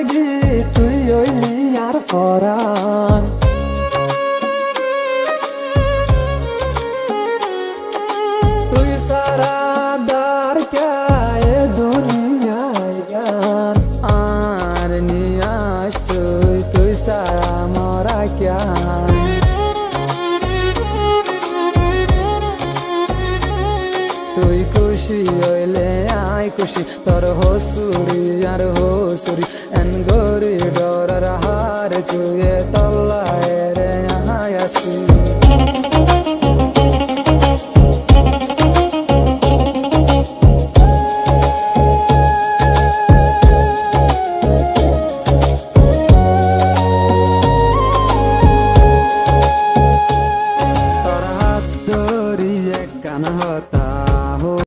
জিন্দেগি তুই হইলি আর পরাণ তুই সারা দার কে দুনিয়ায় গান আর নিয়াস তুই সারা মরা ক্যান তুই খুশি হইলে আয় খুশি তোর হসুরি আর হসুরি এন গরি ডরার হার তুই তল্লায় রে আয় আসি